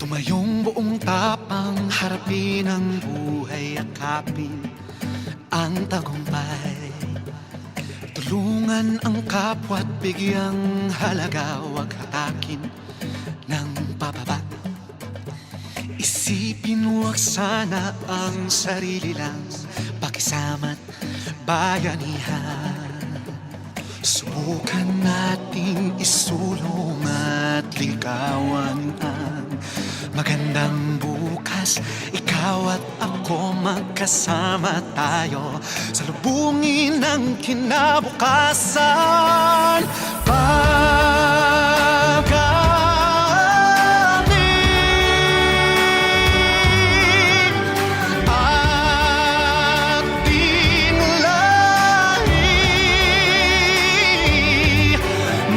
Tumayong buong tapang harapin ang buhay, akapin ang tagumpay. Tulungan ang kapwa't bigyang halaga, huwag hatakin ng pababa. Isipin huwag sana ang sarili lang, pakisama't bayanihan. Subukan nating isulong at ligawan ang magandang bukas. Ikaw at ako magkasama tayo, salubungin ang kinabukasan.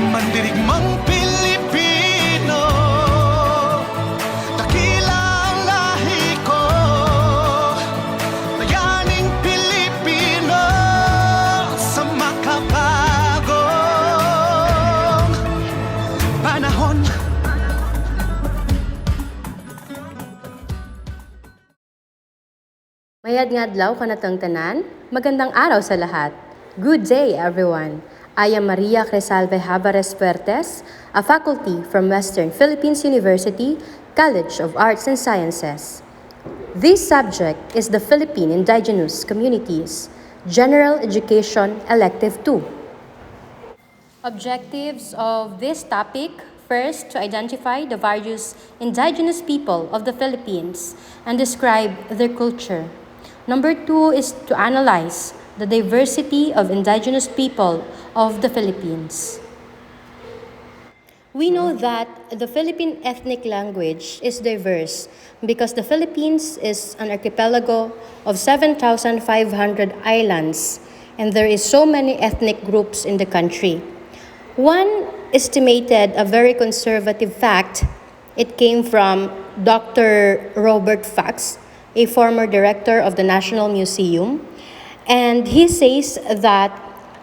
Mandirigmang Pilipino, dakila ang lahi ko, bayaning Pilipino sa makabagong panahon. Mayad nga adlaw kanatang tanan, magandang araw sa lahat. Good day everyone. I am Maria Cresalve Habares Fuertes, a faculty from Western Philippines University, College of Arts and Sciences. This subject is the Philippine Indigenous Communities, General Education Elective 2. Objectives of this topic: first, to identify the various indigenous people of the Philippines and describe their culture. Number 2 is to analyze the diversity of indigenous people of the Philippines. We know that the Philippine ethnic language is diverse because the Philippines is an archipelago of 7,500 islands, and there is so many ethnic groups in the country. One estimated a very conservative fact. It came from Dr. Robert Fax, a former director of the National Museum, and he says that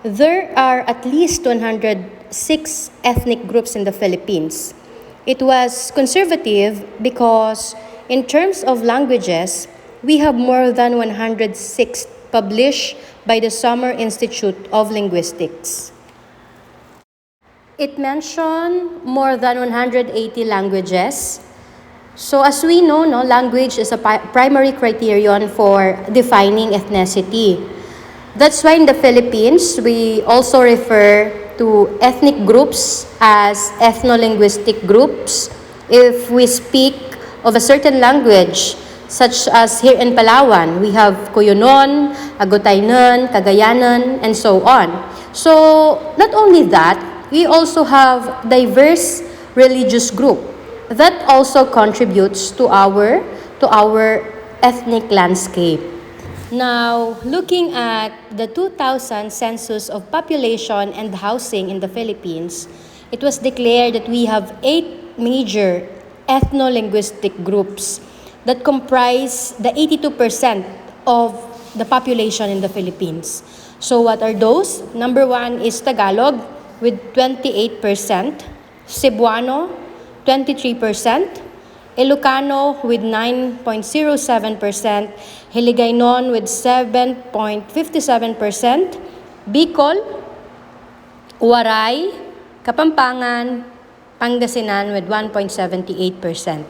there are at least 106 ethnic groups in the Philippines. It was conservative because in terms of languages, we have more than 106 published by the Summer Institute of Linguistics. It mentioned more than 180 languages. So as we know, language is a primary criterion for defining ethnicity. That's why in the Philippines, we also refer to ethnic groups as ethno-linguistic groups. If we speak of a certain language, such as here in Palawan, we have Cuyonon, Agutaynon, Cagayanon, and so on. So not only that, we also have diverse religious group that also contributes to our ethnic landscape. Now, looking at the 2000 census of population and housing in the Philippines, it was declared that we have 8 major ethno-linguistic groups that comprise the 82% of the population in the Philippines. So what are those? Number 1 is Tagalog with 28%, Cebuano 23%, Ilocano with 9.07%, Hiligaynon with 7.57%, Bicol, Waray, Kapampangan, Pangasinan with 1.78%.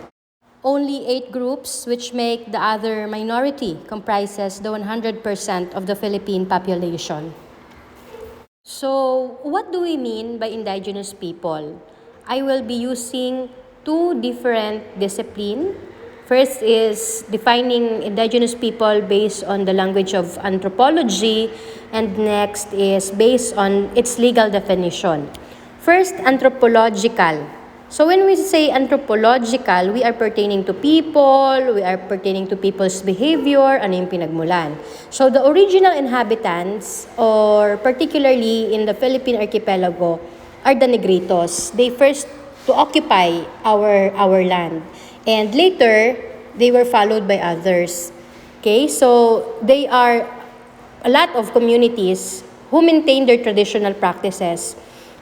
Only 8 groups, which make the other minority, comprises the 100% of the Philippine population. So, what do we mean by indigenous people? I will be using 2 different disciplines. First is defining indigenous people based on the language of anthropology, and next is based on its legal definition. First, anthropological. So when we say anthropological, we are pertaining to people, we are pertaining to people's behavior, ano yung pinagmulan. So the original inhabitants, or particularly in the Philippine archipelago, are the Negritos. They first to occupy our land, and later they were followed by others. Okay, so they are a lot of communities who maintain their traditional practices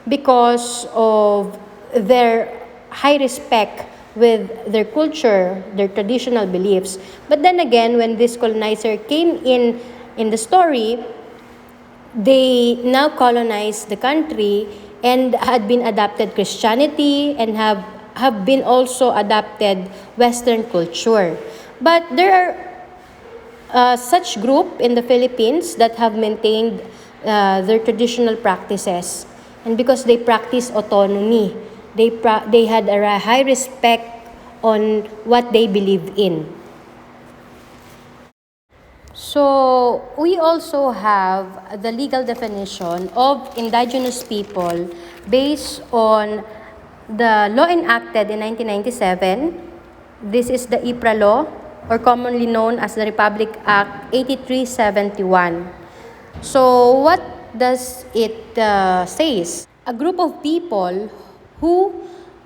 because of their high respect with their culture, their traditional beliefs. But then again, when this colonizer came in the story, they now colonized the country and had been adopted Christianity and have been also adopted Western culture. But there are such group in the Philippines that have maintained their traditional practices. And because they practice autonomy, they had a high respect on what they believe in. So, we also have the legal definition of indigenous people based on the law enacted in 1997. This is the IPRA law, or commonly known as the Republic Act 8371. So, what does it says? A group of people who,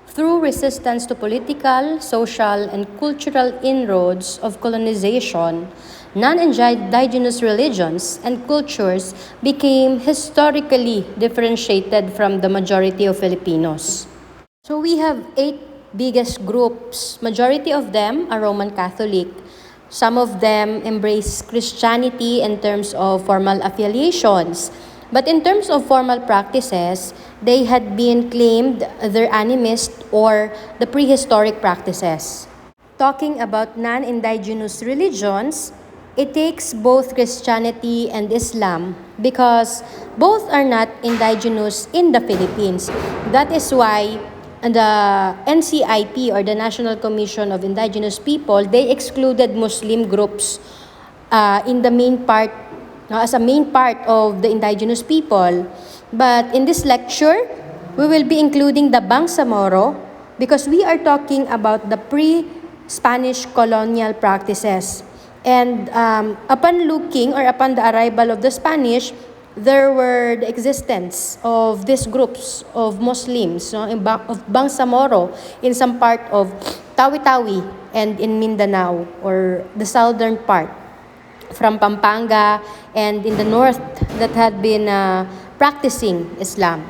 through resistance to political, social, and cultural inroads of colonization, non-indigenous religions and cultures became historically differentiated from the majority of Filipinos. So we have 8 biggest groups. Majority of them are Roman Catholic. Some of them embrace Christianity in terms of formal affiliations. But in terms of formal practices, they had been claimed their animist or the prehistoric practices. Talking about non-indigenous religions, it takes both Christianity and Islam because both are not indigenous in the Philippines. That is why the NCIP, or the National Commission of Indigenous People, they excluded Muslim groups in the main part, as a main part of the indigenous people. But in this lecture, we will be including the Bangsamoro because we are talking about the pre-Spanish colonial practices. And upon looking, or upon the arrival of the Spanish, there were the existence of these groups of Muslims, of Bangsamoro in some part of Tawi-Tawi and in Mindanao, or the southern part, from Pampanga and in the north, that had been practicing Islam.